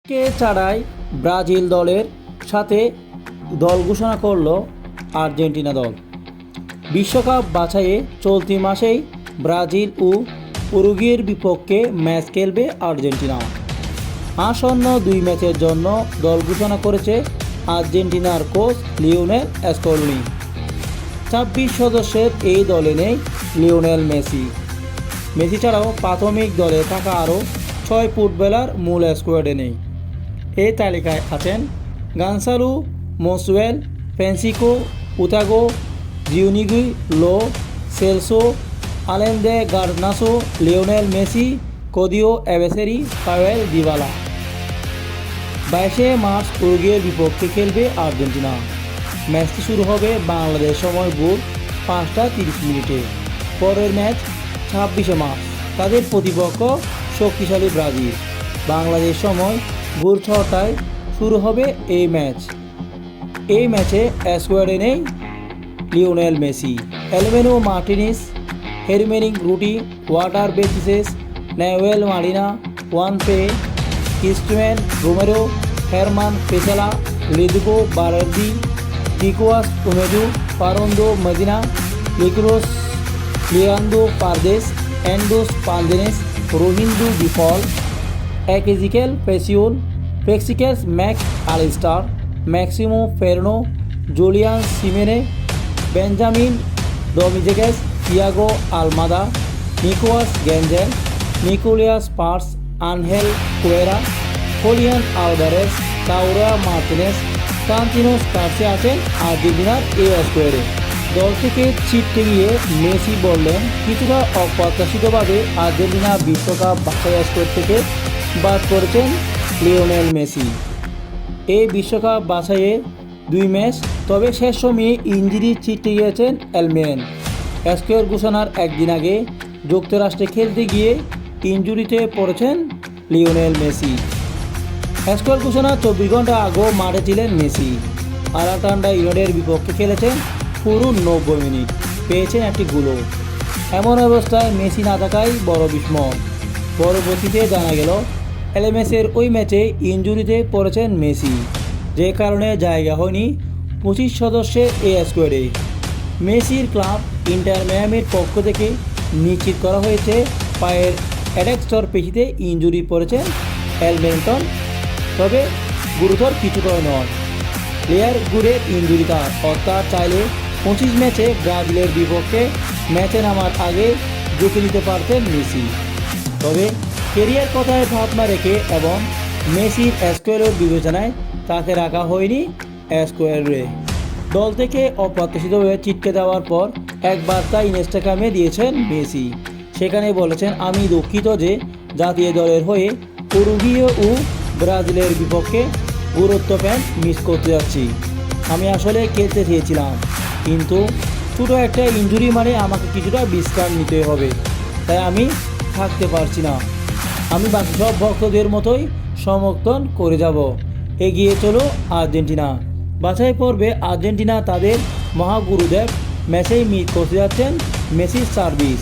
কে ছাড়াই ব্রাজিল দলের সাথে দল ঘোষণা করল আর্জেন্টিনা দল। বিশ্বকাপ বাছাইয়ে চলতি মাসেই ব্রাজিল ও উরুগুয়ের বিপক্ষে ম্যাচ খেলবে আর্জেন্টিনা। আসন্ন দুই ম্যাচের জন্য দল ঘোষণা করেছে আর্জেন্টিনার কোচ লিওনেল স্কলোনি। 26 সদস্যের এই দলে নেই লিওনেল মেসি। মেসি ছাড়াও প্রাথমিক দলে থাকা আরও 6 ফুটবলার মূল স্কোয়াডে নেই। এই তালিকায় আছেন Gonzalo Montiel, Francisco Ortega, Giovani Lo Celso, Alejandro Garnacho, Lionel Messi, Claudio Echeverri, Paulo Dybala. 22 March উরুগুয়ের বিপক্ষে খেলবে আর্জেন্টিনা। ম্যাচটি শুরু হবে বাংলাদেশ সময় ভোর 5টা 30 মিনিটে। পরের ম্যাচ 26 মার্চ। তাদের প্রতিপক্ষ শক্তিশালী ব্রাজিল। বাংলাদেশ সময় ভোর 6টায় শুরু হবে এই ম্যাচ। এই ম্যাচে স্কোয়াডে নেই লিওনেল মেসি। এলমেনো মার্টিনেস, হেরমেনিক রুটি, water বেসিসেস, Newell Marina, one pay, Cristian Romero, Hermann পেসালা, লিদগো বারার্দি, নিকোয়াস উমেজু, ফারোন্দো Medina, লিক্রোস লিয়ান্দো Paredes, এন্ডোস পানজেনেস, রোহিন্দু default, একেজিকেল পেসিওল, ফ্লেক্সিকেলস max Alistair, Maxximo ফেরনো, Julian সিমেনে, Benjamin ডোমিজেগেস, Thiago আলমাদা, নিকোয়াস গেঞ্জেল, নিকোলিয়াস purse, Angel কুয়েরা, হোলিয়ান Alvarez, কাউরা Martinez, কান্তিনোস কার্সে আছেন আর্জেন্টিনার এই স্কোয়াডে। দল থেকে ছিটকে গিয়ে মেসি বললেন, কিছুটা অপ্রত্যাশিতভাবে আর্জেন্টিনা বিশ্বকাপ বাছাই স্কোয়াড থেকে বাদ করেছেন লিওনেল মেসি। এই বিশ্বকাপ বাছাইয়ে 2 ম্যাচ, তবে শেষ সময়ে ইনজুরি ছিটকে গিয়েছেন এলমেন। স্কোয়াড ঘোষণার একদিন আগে যুক্তরাষ্ট্রে খেলতে গিয়ে ইনজুরিতে পড়েছেন লিওনেল মেসি। স্কোয়াড ঘোষণা 24 ঘন্টা আগেও মাঠে ছিলেন মেসি। আরাকানডা ইউনাইটেডের বিপক্ষে খেলেছেন পুরো 90 মিনিট, পেয়েছেন একটি গোলও। এমন অবস্থায় মেসি না থাকাই বড় বিস্ময়। পরবর্তীতে জানা গেল এলএমএসের ওই ম্যাচে ইনজুরিতে পড়েছেন মেসি, যে কারণে জায়গা হয়নি 25 সদস্যের এই স্কোয়াডে। মেসির ক্লাব ইন্টার মিয়ামির পক্ষ থেকে নিশ্চিত করা হয়েছে পায়ের অ্যাডাক্টর পেশিতে ইনজুরি পড়েছেন এলমেন্টন, তবে গুরুতর কিছুটাও নয়। প্লেয়ার গুড়ের ইনজুরি তার, অর্থাৎ চাইলে 25 ম্যাচে ব্রাজিলের বিপক্ষে ম্যাচে নামার আগে ঝুঁকে নিতে পারতেন মেসি। তবে কেরিয়ার কথায় ভাবনা রেখে এবং মেসির স্কোয়াডের বিবেচনায় তাকে রাখা হয়নি স্কোয়াডে। দল থেকে অপ্রত্যাশিতভাবে ছিটকে দেওয়ার পর এক বার্তা ইনস্টাগ্রামে দিয়েছেন মেসি। সেখানে বলেছেন, আমি দুঃখিত যে জাতীয় দলের হয়ে উরুগুয়ে ও ব্রাজিলের বিপক্ষে গুরুত্বপূর্ণ মিস করতে যাচ্ছি। আমি আসলে খেলতে চেয়েছিলাম, কিন্তু ছোটো একটা ইনজুরি মানে আমাকে কিছুটা বিশ্রাম নিতে হবে, তাই আমি থাকতে পারছি না। আমি বাকি সব ভক্তদের মতোই সমর্থন করে যাব। এগিয়ে চলো আর্জেন্টিনা। বাছাই পর্বে আর্জেন্টিনা তাদের মহাগুরুদেব ম্যাচেই মিস করতে যাচ্ছেন মেসির সার্ভিস।